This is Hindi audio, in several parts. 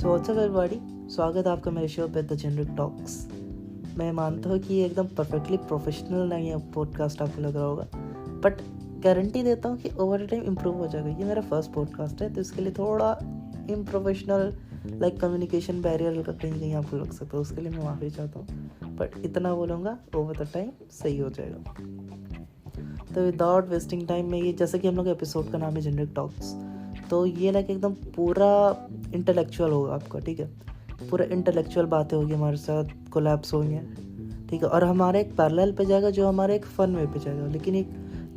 सो व्हाट्सअप एवरीबॉडी, स्वागत है आपका मेरे शो पे द जेनरिक टॉक्स। मैं मानता हूँ कि ये एकदम परफेक्टली प्रोफेशनल नहीं है पॉडकास्ट, आपको लग रहा होगा, बट गारंटी देता हूँ कि ओवर टाइम इम्प्रूव हो जाएगा। ये मेरा फर्स्ट पॉडकास्ट है, तो इसके लिए थोड़ा इम्प्रोफेशनल लाइक कम्युनिकेशन बैरियर का कहीं आपको लग सकता है, उसके लिए मैं माफ़ी चाहता हूँ, बट इतना बोलूँगा ओवर द टाइम सही हो जाएगा। तो विदाउट वेस्टिंग टाइम में, ये जैसे कि हम लोग एपिसोड का नाम है जेनरिक टॉक्स, तो ये लाइक एकदम पूरा इंटेलेक्चुअल होगा आपका, ठीक है। पूरा इंटेलेक्चुअल बातें होगी, हमारे साथ कोलैप्स होंगे, ठीक है। और हमारे एक पैरेलल पे जाएगा जो हमारे एक फ़न वे पे जाएगा, लेकिन एक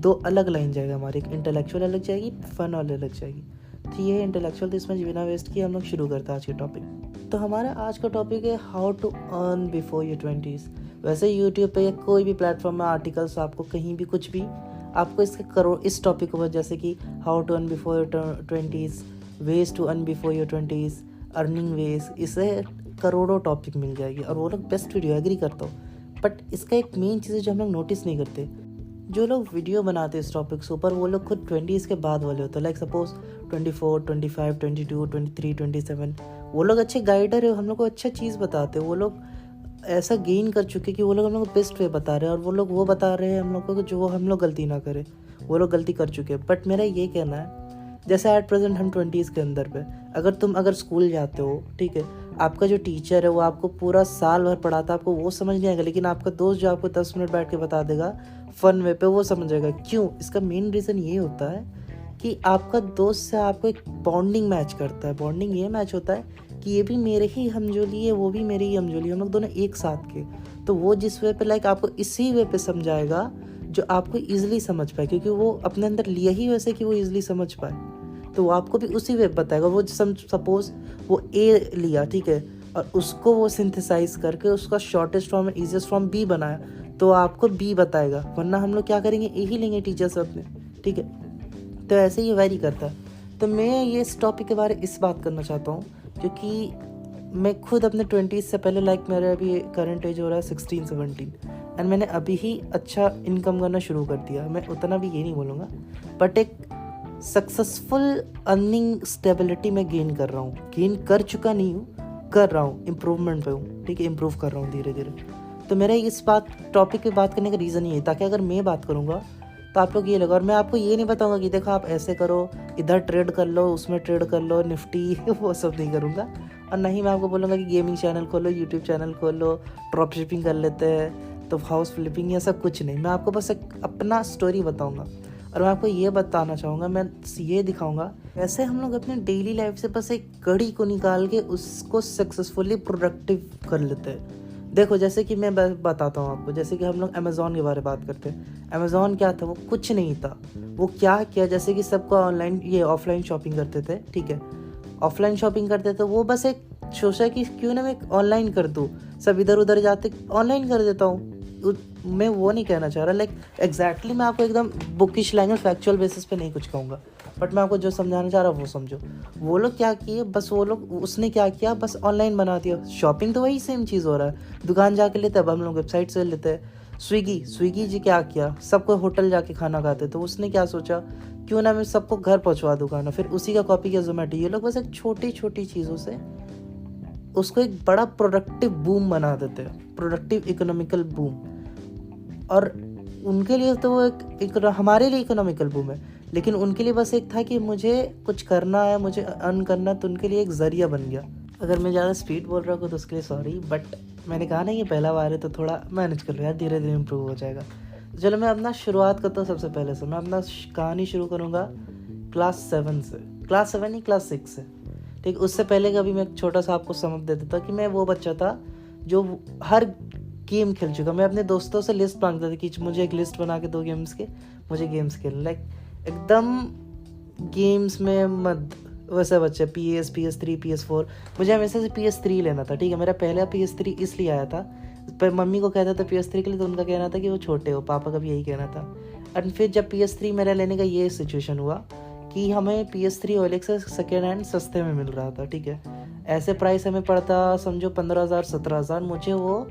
दो अलग लाइन जाएगा हमारी, एक इंटेलेक्चुअल अलग जाएगी, फ़न वाली अलग जाएगी। तो ये है इंटेलेक्चुअल। तो इसमें बिना वेस्ट किए हम लोग शुरू करते हैं आज के टॉपिक। तो हमारा आज का टॉपिक है how to earn before your 20s। वैसे यूट्यूब पे या कोई भी प्लेटफॉर्म में आर्टिकल्स आपको कहीं भी कुछ भी आपको इस टॉपिक पर, जैसे कि how to earn before your 20s, ways to earn before your 20s, earning ways, इससे करोड़ों टॉपिक मिल जाएगी और वो लोग बेस्ट वीडियो एग्री करता हूँ। बट इसका एक मेन चीज़ है जो हम लोग नोटिस नहीं करते, जो लोग वीडियो बनाते हैं इस टॉपिक से ऊपर, वो लोग खुद 20s के बाद वाले होते हैं। लाइक सपोज 24, 25, 22, 23, 27, वो लोग अच्छे गाइडर है, हम लोग को अच्छा चीज़ बताते हैं। वो लोग ऐसा गेन कर चुके कि वो लोग हम लोग को बेस्ट वे बता रहे हैं, और वो लोग वो बता रहे हैं हम लोग को जो हम लोग गलती ना करें, वो लोग गलती कर चुके हैं। बट मेरा ये कहना है, जैसे एट प्रेजेंट हम 20s के अंदर पे, अगर स्कूल जाते हो, ठीक है, आपका जो टीचर है वो आपको पूरा साल भर पढ़ाता है, आपको वो समझ नहीं आएगा, लेकिन आपका दोस्त जो आपको 10 मिनट बैठ के बता देगा फन वे पे, वो समझ जाएगा। क्यों? इसका मेन रीज़न ये होता है कि आपका दोस्त से आपको एक बॉन्डिंग मैच करता है। बॉन्डिंग ये मैच होता है कि ये भी मेरे ही हमजोली है, वो भी मेरी ही हमजोली, हम लोग दोनों एक साथ के। तो वो जिस वे पे लाइक आपको इसी वे पे समझाएगा जो आपको ईजिली समझ पाए, क्योंकि वो अपने अंदर लिया ही वैसे कि वो ईजिली समझ पाए, तो वो आपको भी उसी वे बताएगा। वो सपोज वो ए लिया, ठीक है, और उसको वो सिंथेसाइज करके उसका शॉर्टेस्ट फॉर्म और ईजिएस्ट फॉर्म बी बनाया, तो आपको बी बताएगा। वरना हम लोग क्या करेंगे, ए ही लेंगे टीचर से अपने, ठीक है। तो ऐसे ही वेरी करता है। तो मैं ये इस टॉपिक के बारे में इस बात करना चाहता हूँ, क्योंकि मैं खुद अपने 20s से पहले, लाइक मेरा अभी करंट एज हो रहा है 16-17, एंड मैंने अभी ही अच्छा इनकम करना शुरू कर दिया। मैं उतना भी ये नहीं बोलूँगा, बट एक सक्सेसफुल अर्निंग स्टेबिलिटी में गेन कर रहा हूँ। गेन कर चुका नहीं हूँ, कर रहा हूँ, इम्प्रूवमेंट पे हूँ, ठीक है, इम्प्रूव कर रहा हूँ धीरे धीरे। तो मेरा इस टॉपिक पे बात करने का रीज़न ये है, ताकि अगर मैं बात करूँगा तो आप लोग ये लगा, और मैं आपको ये नहीं बताऊंगा कि देखो आप ऐसे करो, इधर ट्रेड कर लो, उसमें ट्रेड कर लो, निफ्टी वो सब नहीं करूँगा। और नहीं मैं आपको बोलूँगा कि गेमिंग चैनल खोलो, यूट्यूब चैनल खोलो, ड्रॉप शिपिंग कर लेते हैं, तो हाउस फ्लिपिंग, ये सब कुछ नहीं। मैं आपको बस एक अपना स्टोरी बताऊँगा, और मैं आपको ये बताना चाहूँगा, मैं ये दिखाऊँगा ऐसे हम लोग अपने डेली लाइफ से बस एक कड़ी को निकाल के उसको सक्सेसफुली प्रोडक्टिव कर लेते हैं। देखो, जैसे कि मैं बताता हूँ आपको, जैसे कि हम लोग अमेज़ॉन के बारे में बात करते हैं। अमेज़ॉन क्या था? वो कुछ नहीं था। वो क्या किया, जैसे कि सबको ऑफलाइन शॉपिंग करते थे, ठीक है, ऑफलाइन शॉपिंग करते थे, वो बस एक सोचा कि क्यों ना मैं ऑनलाइन कर दूँ, सब इधर उधर जाते ऑनलाइन कर देता हूँ। मैं वो नहीं कहना चाह रहा, लाइक एग्जैक्टली मैं आपको एकदम बुकिश लैंग्वेज फैक्चुअल बेसिस पे नहीं कुछ कहूँगा, बट मैं आपको जो समझाना चाह रहा हूँ वो समझो। वो लोग क्या किए, बस उसने क्या किया, बस ऑनलाइन बना दिया। शॉपिंग तो वही सेम चीज़ हो रहा है, दुकान जाके लेते हैं, अब हम लोग वेबसाइट से लेते हैं। स्विगी जी क्या किया, सबको होटल जाके खाना खाते, तो उसने क्या सोचा, क्यों ना मैं सबको घर पहुँचवा दूँ खाना, फिर उसी का कॉपी किया जोमेटो। ये लोग बस एक छोटी छोटी चीज़ों से उसको एक बड़ा प्रोडक्टिव बूम बना देते हैं, प्रोडक्टिव इकोनॉमिकल बूम। और उनके लिए तो वो एक हमारे लिए इकोनॉमिकल बूम है, लेकिन उनके लिए बस एक था कि मुझे कुछ करना है, मुझे अर्न करना, तो उनके लिए एक जरिया बन गया। अगर मैं ज़्यादा स्पीड बोल रहा हूँ तो उसके लिए सॉरी, बट मैंने कहा ना ये पहला बार है, तो थोड़ा मैनेज कर लो यार, धीरे धीरे इम्प्रूव हो जाएगा। चलो मैं अपना शुरुआत करता हूँ सबसे पहले से। मैं अपना कहानी शुरू करूँगा क्लास 7 से, क्लास 7 नहीं, क्लास 6 से, ठीक। उससे पहले का भी मैं एक छोटा सा आपको समझ दे देता कि मैं वो बच्चा था जो हर गेम खेल चुका। मैं अपने दोस्तों से लिस्ट मांगता था कि मुझे एक लिस्ट बना के दो गेम्स के, मुझे गेम्स खेलना, लाइक एकदम गेम्स में मत वैसे बच्चे। PS3, PS4, मुझे हमेशा से PS3 लेना था, ठीक है। मेरा पहला PS3 इसलिए आया था, पर मम्मी को कहता था PS3 के लिए, तो उनका कहना था कि वो छोटे हो, पापा का भी यही कहना था। और फिर जब PS3 मेरा लेने का ये सिचुएशन हुआ कि हमें PS3 OLX से सेकेंड हैंड सस्ते में मिल रहा था, ठीक है। ऐसे प्राइस हमें पड़ता समझो 15,000 17,000, मुझे वो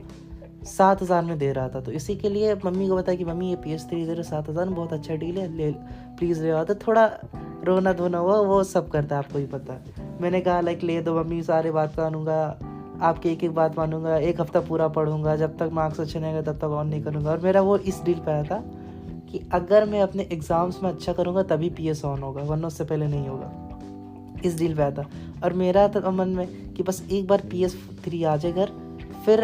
7,000 में दे रहा था। तो इसी के लिए मम्मी को बताया कि मम्मी ये PS3 दे रहे 7,000 में, बहुत अच्छा डील है, ले प्लीज़ ले आओ। तो थोड़ा रोना धोना हुआ, वो सब करता है, आपको ही पता है। मैंने कहा लाइक ले दो मम्मी, सारे बात मानूंगा, आपकी एक एक बात मानूंगा, 1 हफ्ता पूरा पढ़ूंगा, जब तक मार्क्स अच्छे नहीं आएंगे तब तक ऑन नहीं करूँगा। और मेरा वो इस डील पे आया था कि अगर मैं अपने एग्ज़ाम्स में अच्छा करूँगा तभी PS ऑन होगा, वरना उससे पहले नहीं होगा। इस डील पे आया था। और मेरा था मन में कि बस एक बार PS3 आ जाए घर, फिर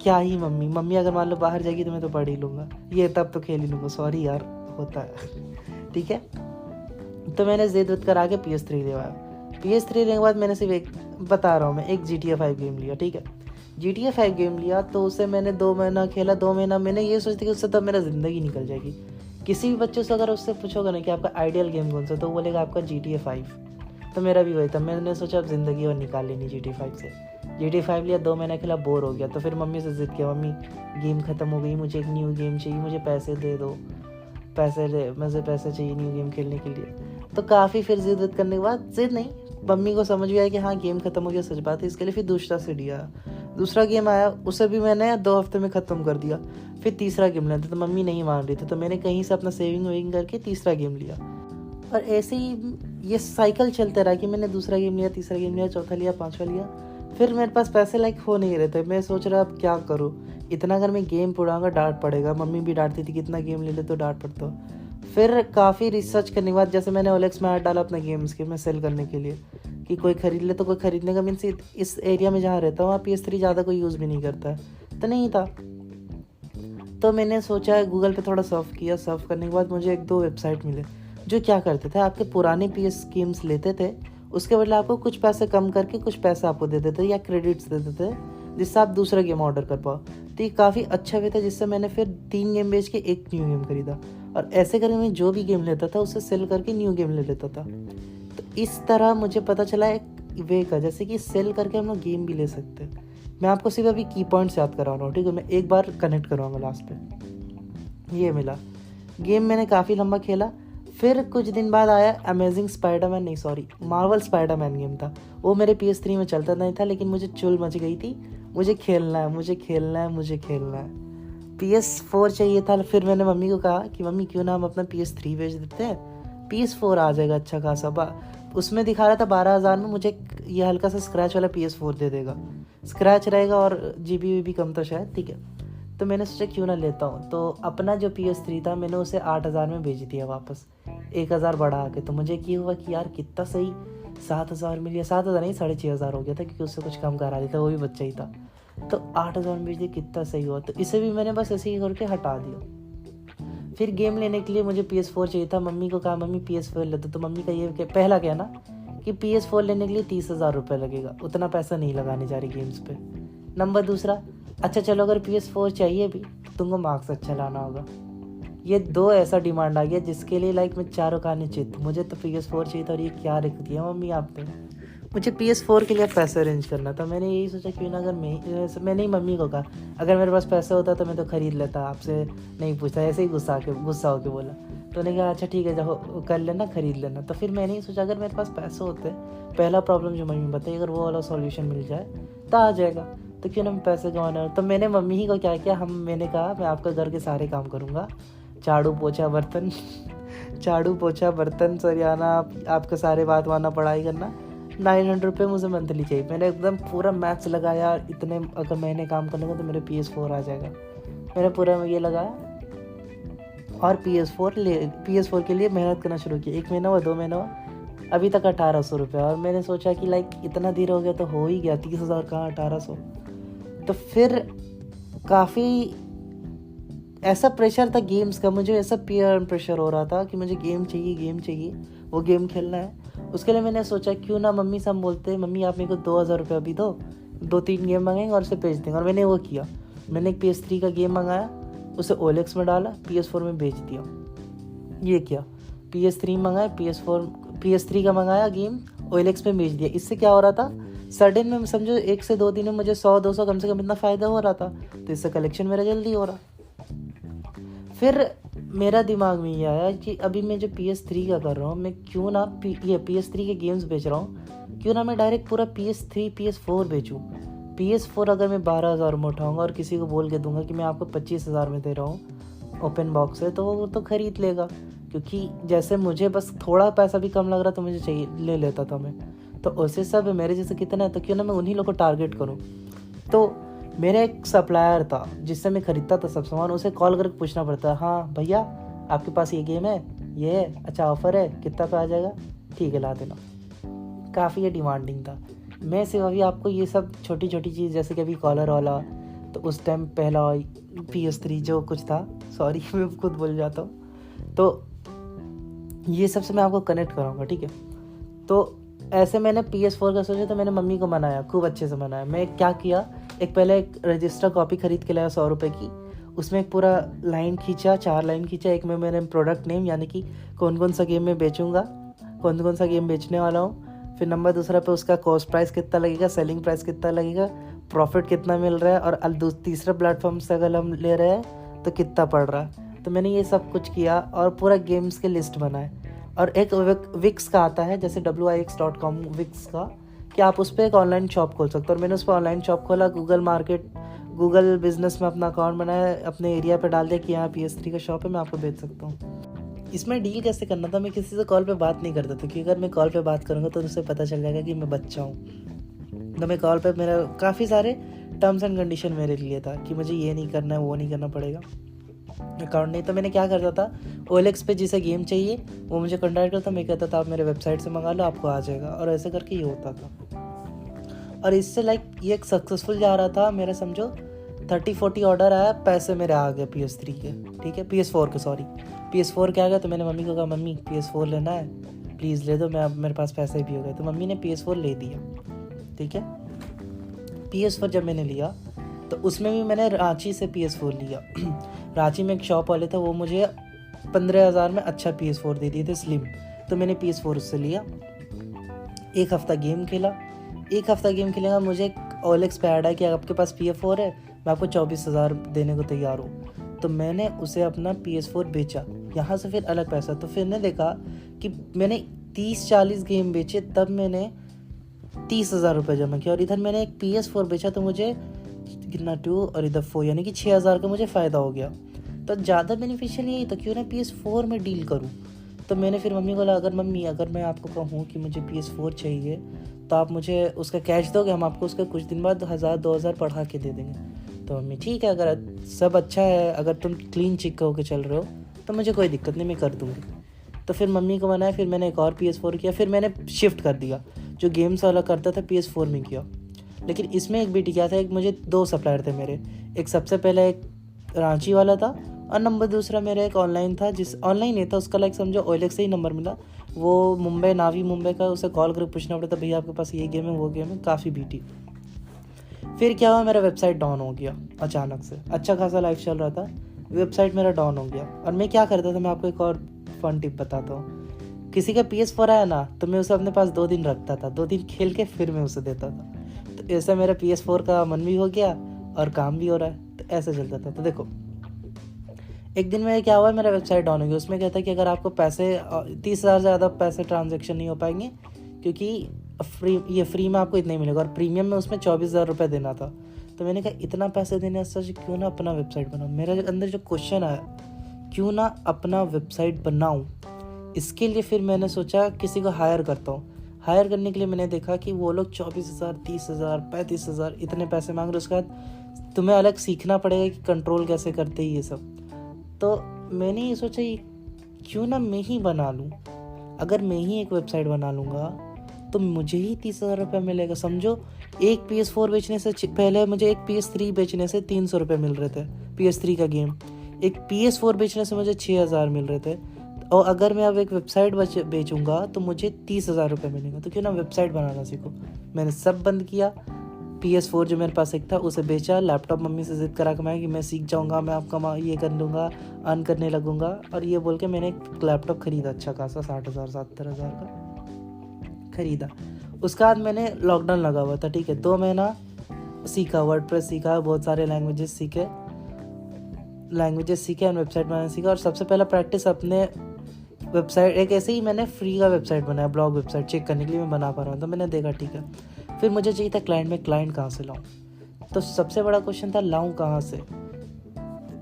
क्या ही मम्मी अगर मान लो बाहर जाएगी तो मैं तो पढ़ ही लूँगा, ये तब तो खेल ही लूँगा। सॉरी यार, होता है। ठीक है, तो मैंने ज़िद करा के PS3 लेवाया। PS3 लेने के बाद मैंने सिर्फ एक बता रहा हूँ मैं, एक GTA 5 गेम लिया। ठीक है, GTA 5 गेम लिया तो उसे मैंने 2 महीना खेला। 2 महीना मैंने ये सोचती कि उससे तब मेरा ज़िंदगी निकल जाएगी। किसी भी बच्चे से अगर उससे पूछोगे ना कि आपका आइडियल गेम कौन सा, तो वो बोलेगा आपका GTA 5। तो मेरा भी वही था, मैंने सोचा अब ज़िंदगी और निकाल लेनी GTA 5 से। GTA 5 लिया, 2 महीना खेला, बोर हो गया। तो फिर मम्मी से ज़िद किया, मम्मी गेम ख़त्म हो गई, मुझे एक न्यू गेम चाहिए, मुझे पैसे दे दो, मुझे पैसे चाहिए न्यू गेम खेलने के लिए। तो काफ़ी फिर ज़िद करने के बाद, ज़िद नहीं, मम्मी को समझ भी आया कि हाँ गेम ख़त्म हो गया, सच बात है। इसके लिए फिर दूसरा गेम आया, उसे भी मैंने 2 हफ्ते में ख़त्म कर दिया। फिर तीसरा गेम लेना था, तो मम्मी नहीं मान रही थी, तो मैंने कहीं से अपना सेविंग करके तीसरा गेम लिया। और ऐसे ही ये साइकिल चलते रहा कि मैंने दूसरा गेम लिया, तीसरा गेम लिया, चौथा लिया, पाँचवा लिया। फिर मेरे पास पैसे लाइक हो नहीं रहे थे। मैं सोच रहा अब क्या करूँ, इतना अगर मैं गेम पढ़ाऊँगा डांट पड़ेगा। मम्मी भी डांटती थी कि इतना गेम ले ले तो डांट पड़ता हो। फिर काफ़ी रिसर्च करने के बाद, जैसे मैंने OLX में ऐड डाला अपने गेम्स के मैं सेल करने के लिए कि कोई ख़रीद ले, तो कोई ख़रीदने का मीन्स इस एरिया में जहाँ रहता हूँ वहाँ PS3 ज़्यादा कोई यूज़ भी नहीं करता है, तो नहीं था। तो मैंने सोचा गूगल पे थोड़ा सर्फ किया। सर्फ करने के बाद मुझे 1-2 वेबसाइट मिले जो क्या करते थे, आपके पुराने PS गेम्स लेते थे, उसके बदले आपको कुछ पैसे कम करके कुछ पैसे आपको दे देते या क्रेडिट्स दे देते, जिससे आप दूसरा गेम ऑर्डर कर पाओ। तो ये काफ़ी अच्छा वे था, जिससे मैंने फिर 3 गेम बेच के 1 न्यू गेम खरीदा। और ऐसे करके मैं जो भी गेम लेता था उसे सेल करके न्यू गेम ले लेता था। तो इस तरह मुझे पता चला एक वे का, जैसे कि सेल करके हम लोग गेम भी ले सकते हैं। मैं आपको सिर्फ अभी की पॉइंट्स याद करा रहा हूँ, ठीक है। मैं एक बार कनेक्ट करवाऊँगा लास्ट पे। ये मिला गेम, मैंने काफ़ी लंबा खेला। फिर कुछ दिन बाद आया मार्वल स्पाइडरमैन गेम था। वो मेरे PS3 में चलता नहीं था, लेकिन मुझे चुल मच गई थी, मुझे खेलना है। PS4 चाहिए था। फिर मैंने मम्मी को कहा कि मम्मी क्यों ना हम अपना PS3 बेच देते हैं, PS4 आ जाएगा अच्छा खासा। उसमें दिखा रहा था 12,000 में मुझे ये हल्का सा स्क्रैच वाला PS4 दे देगा, स्क्रैच रहेगा और GB भी कम था शायद, ठीक है। तो मैंने सोचा क्यों ना लेता हूँ। तो अपना जो PS3 था मैंने उसे 8,000 में बेच दिया वापस, 1,000 बढ़ा के। तो मुझे ये हुआ कि यार कितना सही, 7,000 मिल गया। 7,000 नहीं, 6,500 हो गया था, क्योंकि उससे कुछ कम करा दिया था, वो भी बच्चा ही था। तो 8,000 में बेच दिया, कितना सही हुआ। तो इसे भी मैंने बस ऐसे ही करके हटा दिया। फिर गेम लेने के लिए मुझे PS4 चाहिए था। मम्मी को कहा मम्मी PS4 ले दो। तो मम्मी का ये पहला कहना कि PS4 लेने के लिए 30,000 रुपये लगेगा, उतना पैसा नहीं लगाने जा रही गेम्स पे। नंबर दूसरा, अच्छा चलो अगर PS4 चाहिए भी तो तुमको मार्क्स अच्छा लाना होगा। ये 2 ऐसा डिमांड आ गया जिसके लिए लाइक मैं चारों खाने चित। मुझे तो PS4 चाहिए था और ये क्या रख दिया मम्मी आपने। मुझे PS4 के लिए पैसे अरेंज करना था। मैंने यही सोचा क्यों ना, अगर मैंने ही मम्मी को कहा अगर मेरे पास पैसे होता तो मैं तो ख़रीद लेता, आपसे नहीं पूछता। ऐसे ही गुस्सा होके बोला। तो उन्होंने कहा अच्छा ठीक है जाओ कर लेना, ख़रीद लेना। तो फिर मैंने ही सोचा अगर मेरे पास पैसे होते, पहला प्रॉब्लम जो मम्मी बताई, अगर वो वाला सॉल्यूशन मिल जाए तो आ जाएगा, तो क्यों ना मैं पैसे कमाना। तो मैंने मम्मी ही को क्या किया, मैंने कहा मैं आपका घर के सारे काम करूँगा, झाड़ू पोछा बर्तन सरियाना, आपका सारे बात मानना, पढ़ाई करना। 900 रुपये मुझे मंथली चाहिए। मैंने एकदम पूरा मैथ्स लगाया, इतने अगर महीने काम करने का तो मेरे PS4 आ जाएगा। मैंने पूरा ये लगाया और PS4 के लिए मेहनत करना शुरू किया। 1 महीना हुआ, 2 महीना हुआ, अभी तक 1,800 रुपये। और मैंने सोचा कि लाइक इतना देर हो गया तो हो ही गया, 30,000 कहाँ 1,800। तो फिर काफ़ी ऐसा प्रेशर था गेम्स का, मुझे ऐसा पीयर प्रेशर हो रहा था कि मुझे गेम चाहिए, वो गेम खेलना है। उसके लिए मैंने सोचा क्यों ना मम्मी से हम बोलते हैं मम्मी आप मेरे को 2,000 रुपये अभी दो, 2-3 गेम मंगाएंगे और उसे बेच देंगे। और मैंने वो किया, मैंने एक PS3 का गेम मंगाया, उसे OLX में डाला, PS4 में बेच दिया। ये किया, PS3 मंगाया, PS3 का मंगाया गेम, OLX में बेच दिया। इससे क्या हो रहा था, सडन में समझो 1 से 2 दिन में मुझे 100-200 कम से कम इतना फ़ायदा हो रहा था। तो इससे कलेक्शन मेरा जल्दी हो रहा। फिर मेरा दिमाग में ये आया कि अभी मैं जो PS3 का कर रहा हूँ, मैं क्यों ना PS3 के गेम्स बेच रहा हूँ, क्यों ना मैं डायरेक्ट पूरा PS3 PS4 बेचूँ। PS4 अगर मैं 12,000 में उठाऊँगा और किसी को बोल के दूंगा कि मैं आपको 25,000 में दे रहा हूँ ओपन बॉक्स है, तो वो तो ख़रीद लेगा। क्योंकि जैसे मुझे बस थोड़ा पैसा भी कम लग रहा तो मुझे चाहिए, ले लेता था मैं। तो उससे सब मेरे जैसे कितना है, तो क्यों ना मैं उन्हीं लोग को टारगेट करूँ। तो मेरा एक सप्लायर था जिससे मैं ख़रीदता था सब सामान, उसे कॉल करके पूछना पड़ता, हाँ भैया आपके पास ये गेम है, ये है, अच्छा ऑफ़र है, कितना पे आ जाएगा, ठीक है ला देना। काफ़ी ये डिमांडिंग था। मैं सिर्फ अभी आपको ये सब छोटी छोटी चीज़, जैसे कि अभी कॉलर वाला, तो उस टाइम पहला PS3 जो कुछ था, सॉरी मैं खुद भूल जाता हूँ, तो ये सब से मैं आपको कनेक्ट कराऊंगा, ठीक है। तो ऐसे मैंने PS4 का सोचा, तो मैंने मम्मी को मनाया, खूब अच्छे से मनाया। मैं क्या किया, पहले एक रजिस्टर कॉपी खरीद के लाया 100 रुपये की, उसमें एक पूरा लाइन खींचा, 4 लाइन खींचा। एक में मैंने प्रोडक्ट नेम, यानी कि कौन कौन सा गेम मैं बेचूंगा, कौन कौन सा गेम बेचने वाला हूँ। फिर नंबर दूसरा पे उसका कॉस्ट प्राइस कितना लगेगा, सेलिंग प्राइस कितना लगेगा, प्रॉफिट कितना मिल रहा है, और तीसरा प्लेटफॉर्म से अगर हम ले रहे हैं तो कितना पड़ रहा है। तो मैंने ये सब कुछ किया और पूरा गेम्स के लिस्ट बनाए। और एक विक्स का आता है, जैसे wix.com विक्स का, कि आप उस पर एक ऑनलाइन शॉप खोल सकते हो। और मैंने उस पर ऑनलाइन शॉप खोला, गूगल बिजनेस में अपना अकाउंट बनाया, अपने एरिया पे डाल दिया कि यहाँ PS3 का शॉप है, मैं आपको बेच सकता हूँ। इसमें डील कैसे करना था, मैं किसी से कॉल पे बात नहीं करता था, क्योंकि अगर मैं कॉल पे बात करूँगा तो उससे पता चल जाएगा कि मैं बच्चा हूँ। तो मैं कॉल पे, मेरा काफ़ी सारे टर्म्स एंड कंडीशन मेरे लिए था कि मुझे ये नहीं करना है, वो नहीं करना पड़ेगा, अकाउंट नहीं। तो मैंने क्या करता था, OLX पे जिसे गेम चाहिए वो मुझे कॉन्टैक्ट करता, मैं कहता था आप मेरे वेबसाइट से मंगा लो, आपको आ जाएगा। और ऐसे करके ये होता था। और इससे ये एक सक्सेसफुल जा रहा था मेरा, समझो 30-40 ऑर्डर आया, पैसे मेरे आ गए PS3 के, ठीक है, PS4 के, सॉरी PS4 के आ गया। तो मैंने मम्मी को कहा, मम्मी PS4 लेना है, प्लीज़ ले दो, मेरे पास पैसे भी हो गए। तो मम्मी ने PS4 ले दिया, ठीक है। PS4 जब मैंने लिया तो उसमें भी मैंने रांची से PS4 लिया। रांची में एक शॉप वाले थे, वो मुझे 15,000 में अच्छा PS4 दे दिए थे, स्लिम। तो मैंने PS4 उससे लिया, एक हफ़्ता गेम खेला। एक हफ़्ता गेम खेलेगा, मुझे OLX पे ऐड है कि आपके पास PS4 है, मैं आपको 24,000 देने को तैयार हूँ। तो मैंने उसे अपना PS4 बेचा, यहाँ से फिर अलग पैसा। तो फिर ने देखा कि मैंने 30-40 गेम बेचे, तब मैंने 30,000 रुपये जमा किया। और इधर मैंने एक PS4 बेचा, तो मुझे कितना 2 और इधर 4, यानी कि 6,000 का मुझे फ़ायदा हो गया। तो ज़्यादा बेनिफिशियल यही था, क्यों ना PS4 में डील करूँ। तो मैंने फिर मम्मी को बोला, मम्मी अगर मैं आपको कहूँ कि मुझे PS4 चाहिए, तो आप मुझे उसका कैश दोगे, हम आपको उसका कुछ दिन बाद 1,000-2,000 बढ़ा के दे देंगे। तो मम्मी ठीक है, अगर सब अच्छा है, अगर तुम क्लीन चिक होकर चल रहे हो तो मुझे कोई दिक्कत नहीं, मैं कर दूँगी। तो फिर मम्मी को मनाया, फिर मैंने एक और PS4 किया, फिर मैंने शिफ्ट कर दिया, जो गेम्स वाला करता था PS4 में किया। लेकिन इसमें एक बीटी क्या था, एक मुझे 2 सप्लायर थे मेरे, एक सबसे पहले एक रांची वाला था, और नंबर दूसरा मेरा एक ऑनलाइन था, जिस ऑनलाइन नहीं था उसका, समझो OLX से ही नंबर मिला, वो नावी मुंबई का। उसे कॉल करके पूछना पड़ता, भैया आपके पास ये गेम है, वो गेम है, काफ़ी बीटी। फिर क्या हुआ, मेरा वेबसाइट डाउन हो गया अचानक से। अच्छा खासा लाइफ चल रहा था, वेबसाइट मेरा डाउन हो गया। और मैं क्या करता था, मैं आपको एक और फन टिप बताता हूँ। किसी का PS4 आया ना, तो मैं उसे अपने पास 2 दिन रखता था, 2 दिन खेल के फिर मैं उसे देता था। तो ऐसा मेरा PS4 का मन भी हो गया और काम भी हो रहा है, तो ऐसे चलता था। तो देखो, एक दिन में क्या हुआ, मेरा वेबसाइट डाउन हो गया। उसमें कहता है कि अगर आपको पैसे 30,000 से ज़्यादा पैसे ट्रांजेक्शन नहीं हो पाएंगे, क्योंकि फ्री में आपको इतना ही मिलेगा, और प्रीमियम में उसमें 24,000 रुपये देना था। तो मैंने कहा इतना पैसे देने से क्यों ना अपना वेबसाइट बनाऊँ। मेरे अंदर जो क्वेश्चन आया, क्यों ना अपना वेबसाइट बनाऊँ, इसके लिए फिर मैंने सोचा किसी को हायर करता हूँ। हायर करने के लिए मैंने देखा कि वो लोग 24,000, 30,000, 35,000 इतने पैसे मांग रहे। उसके बाद तुम्हें अलग सीखना पड़ेगा कि कंट्रोल कैसे करते ही ये सब। तो मैंने ये सोचा क्यों ना मैं ही बना लूँ। अगर मैं ही एक वेबसाइट बना लूँगा तो मुझे ही 30,000 रुपये मिलेगा। समझो, एक PS4 बेचने से पहले मुझे एक PS3 बेचने से 300 रुपये मिल रहे थे, PS3 का गेम। एक PS4 बेचने से मुझे 6,000 मिल रहे थे। और अगर मैं अब एक वेबसाइट बेचूंगा तो मुझे 30,000 रुपये मिलेगा। तो क्यों ना वेबसाइट बनाना सीखो। मैंने सब बंद किया, PS4 जो मेरे पास एक था उसे बेचा, लैपटॉप मम्मी से जिद करा के मैं सीख जाऊंगा, मैं आपका ये कर लूँगा, अर्न करने लगूंगा। और ये बोल के मैंने एक लैपटॉप खरीदा, अच्छा खासा 60,000-70,000 का खरीदा। उसके बाद मैंने लॉकडाउन लगा हुआ था, ठीक है, 2 महीना सीखा, वर्डप्रेस सीखा, बहुत सारे लैंग्वेजेस सीखे और वेबसाइट बनाना सीखा। और सबसे पहला प्रैक्टिस अपने वेबसाइट, एक ऐसे ही मैंने फ्री का वेबसाइट बनाया, ब्लॉग वेबसाइट चेक करने के लिए मैं बना पा रहा हूँ। तो मैंने देखा ठीक है, फिर मुझे चाहिए था क्लाइंट, में क्लाइंट कहाँ से लाऊं। तो सबसे बड़ा क्वेश्चन था लाऊं कहाँ से।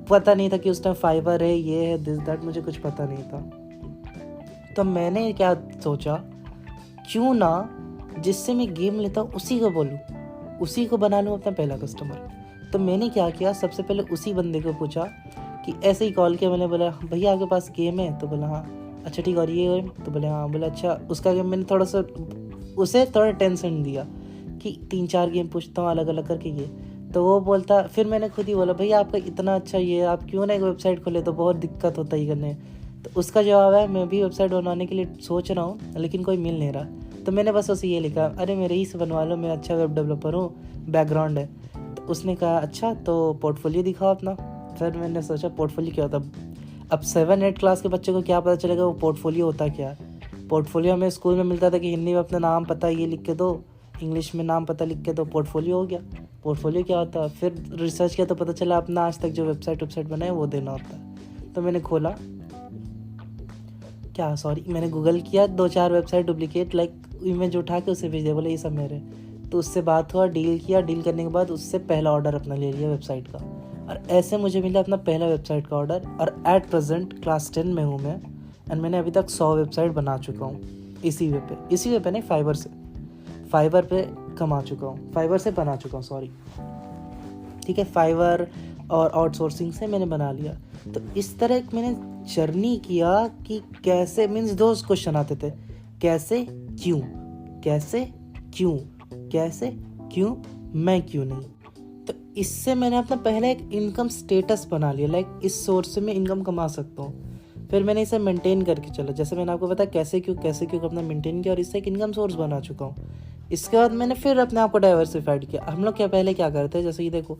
पता नहीं था कि उस टाइम फाइवर है, ये है, दिस दैट, मुझे कुछ पता नहीं था। तो मैंने क्या सोचा, क्यों ना जिससे मैं गेम लेता हूँ उसी को बोलूँ, उसी को बना लूँ अपना पहला कस्टमर। तो मैंने क्या किया, सबसे पहले उसी बंदे को पूछा कि ऐसे ही कॉल किया, मैंने बोला भैया आपके पास गेम है? तो बोला हाँ। अच्छा ठीक है, और ये गेम? तो बोले हाँ। बोला अच्छा उसका गेम। मैंने थोड़ा सा उसे थोड़ा टेंशन दिया कि 3-4 गेम पूछता हूँ अलग अलग करके ये। तो वो बोलता, फिर मैंने खुद ही बोला भैया आपका इतना अच्छा ये, आप क्यों ना एक वेबसाइट खोले, तो बहुत दिक्कत होता है करने। तो उसका जवाब है मैं भी वेबसाइट बनवाने के लिए सोच रहा हूँ लेकिन कोई मिल नहीं रहा। तो मैंने बस उसे ये लिखा, अरे मेरे ही से बनवा लो, मैं अच्छा वेब डेवलपर हूँ, बैकग्राउंड है। तो उसने कहा अच्छा तो पोर्टफोलियो दिखाओ अपना। फिर मैंने सोचा पोर्टफोलियो क्या होता। अब 7-8 क्लास के बच्चे को क्या पता चलेगा वो पोर्टफोलियो होता क्या है। पोर्टफोलियो हमें स्कूल में मिलता था कि हिंदी में अपना नाम पता ये लिख के दो, इंग्लिश में नाम पता लिख के दो, पोर्टफोलियो हो गया। पोर्टफोलियो क्या होता है, फिर रिसर्च किया तो पता चला अपना आज तक जो वेबसाइट बनाए वो देना होता है। तो मैंने खोला, मैंने गूगल किया 2-4 वेबसाइट डुप्लीकेट लाइक इमेज उठा के उसे भेज दिया, बोले ये सब मेरे। तो उससे बात हुआ, डील किया, डील करने के बाद उससे पहला ऑर्डर अपना ले लिया वेबसाइट का। और ऐसे मुझे मिला अपना पहला वेबसाइट का ऑर्डर। और एट प्रेजेंट क्लास 10 में हूँ मैं, एंड मैंने अभी तक 100 वेबसाइट बना चुका हूँ इसी वे पे नहीं, फाइवर पे कमा चुका हूँ, फाइवर से बना चुका हूँ, सॉरी ठीक है, फाइवर और आउटसोर्सिंग से मैंने बना लिया। तो इस तरह एक मैंने जर्नी किया कि कैसे, मीन्स 2 क्वेश्चन आते थे, कैसे क्यों, कैसे क्यों, कैसे क्यों, मैं क्यों नहीं। तो इससे मैंने अपना पहला एक इनकम स्टेटस बना लिया, लाइक इस सोर्स से मैं इनकम कमा सकता हूँ। फिर मैंने इसे मेंटेन करके चला, जैसे मैंने आपको बताया कैसे क्यों अपना मेंटेन किया और इससे एक इनकम सोर्स बना चुका हूँ। इसके बाद मैंने फिर अपने आप को डाइवर्सिफाइड किया। हम लोग पहले क्या करते हैं, जैसे कि देखो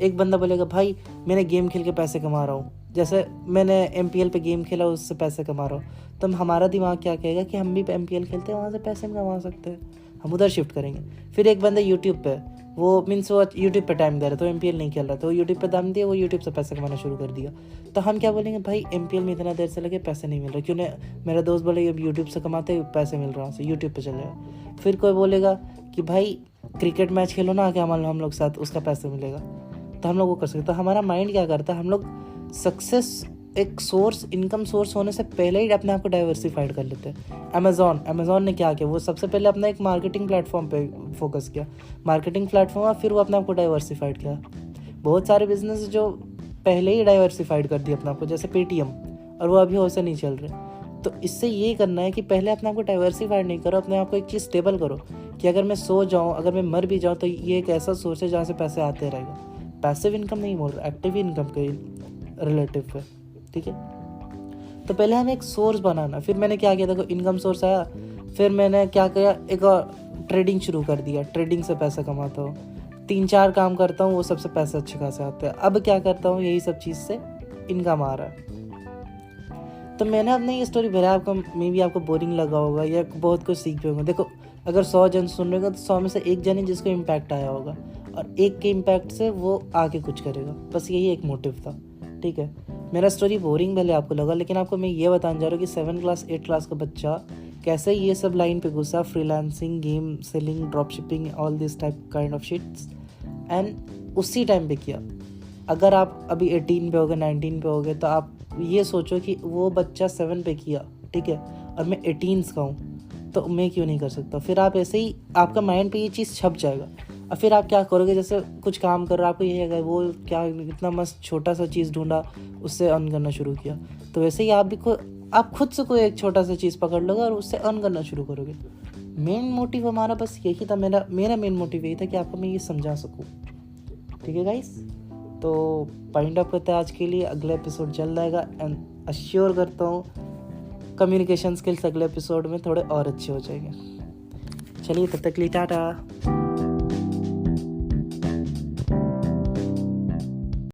एक बंदा बोलेगा भाई मैंने गेम खेल के पैसे कमा रहा हूँ, जैसे मैंने MPL पे गेम खेला उससे पैसे कमा रहा हूँ। तो हमारा दिमाग क्या कहेगा कि हम भी MPL खेलते हैं, वहाँ से पैसे हम कमा सकते हैं, हम उधर शिफ्ट करेंगे। फिर एक बंदा यूट्यूब पे, वो मीन्स वो यूट्यूब पे टाइम दे रहा, तो MPL नहीं खेल रहा, तो वो यूट्यूब पे दाम दिया, वो यूट्यूब से पैसे कमाना शुरू कर दिया। तो हम क्या बोलेंगे, भाई MPL में इतना देर से लगे पैसे नहीं मिल रहे, क्यों नहीं। मेरा दोस्त बोले यूट्यूब से कमाते पैसे मिल रहा है, यूट्यूब पे चलेगा। फिर कोई बोलेगा कि भाई क्रिकेट मैच खेलो ना आके हम लोग साथ, उसका पैसे मिलेगा, तो हम लोग वो कर सकते। तो हमारा माइंड क्या करता है, हम लोग सक्सेस एक सोर्स, इनकम सोर्स होने से पहले ही अपने आप को डाइवर्सिफाइड कर लेते हैं। अमेज़ॉन ने क्या किया, वो सबसे पहले अपना एक मार्केटिंग प्लेटफॉर्म पे फोकस किया, मार्केटिंग प्लेटफॉर्म, फिर वो अपने आप को डाइवर्सिफाइड किया। बहुत सारे बिजनेस जो पहले ही डाइवर्सिफाइड कर दिया अपने आप को, जैसे पेटीएम, और वो अभी वैसे नहीं चल रहे। तो इससे ये करना है कि पहले अपने आप को डाइवर्सिफाइड नहीं करो, अपने आप को एक चीज़ स्टेबल करो कि अगर मैं सो जाऊँ, अगर मैं मर भी जाऊँ, तो ये एक ऐसा सोर्स है जहाँ से पैसे आते रहेगा। पैसिव इनकम नहीं बोल रहा, एक्टिव इनकम के रिलेटिव है, ठीक है। तो पहले हमें एक सोर्स बनाना। फिर मैंने क्या किया, देखो इनकम सोर्स आया, फिर मैंने क्या किया, एक और ट्रेडिंग शुरू कर दिया, ट्रेडिंग से पैसा कमाता हूँ, 3-4 काम करता हूँ, वो सबसे पैसे अच्छे खासे आते हैं। अब क्या करता हूँ, यही सब चीज़ से इनकम आ रहा है। तो मैंने अपने ये स्टोरी भरा, आपको मे भी आपको बोरिंग लगा होगा या बहुत कुछ सीख भी होगा। देखो अगर 100 जन सुन रहे हो तो 100 में से एक जन है जिसको इम्पैक्ट आया होगा, और एक के इम्पैक्ट से वो आगे कुछ करेगा, बस यही एक मोटिव था, ठीक है। मेरा स्टोरी बोरिंग भले आपको लगा, लेकिन आपको मैं ये बताने जा रहा हूँ कि 7 क्लास 8 क्लास का बच्चा कैसे ये सब लाइन पे घुसा, freelancing, game selling, drop shipping, all this type kind of sheets, and उसी टाइम पे किया। अगर आप अभी 18 पे होगे, 19 पे होगे, तो आप ये सोचो कि वो बच्चा 7 पे किया, ठीक है, और मैं 18 का हूँ, तो मैं क्यों नहीं कर सकता। फिर आप ऐसे ही, आपका माइंड पे ये चीज़ छप जाएगा, और फिर आप क्या करोगे, जैसे कुछ काम कर रहे हो, आपको ये है वो क्या इतना मस्त छोटा सा चीज़ ढूंढा, उससे अर्न करना शुरू किया। तो वैसे ही आप खुद से कोई एक छोटा सा चीज़ पकड़ लोगे और उससे अर्न करना शुरू करोगे। मेन मोटिव हमारा बस यही था, मेरा मेन मोटिव यही था कि आपको मैं ये समझा सकूँ, ठीक है गाइस। तो पॉइंट ऑफ करते हैं आज के लिए, अगला एपिसोड जल्द आएगा, एंड अश्योर करता हूँ कम्युनिकेशन स्किल्स अगले एपिसोड में थोड़े और अच्छे हो जाएंगे। चलिए तब तक के लिए टाटा।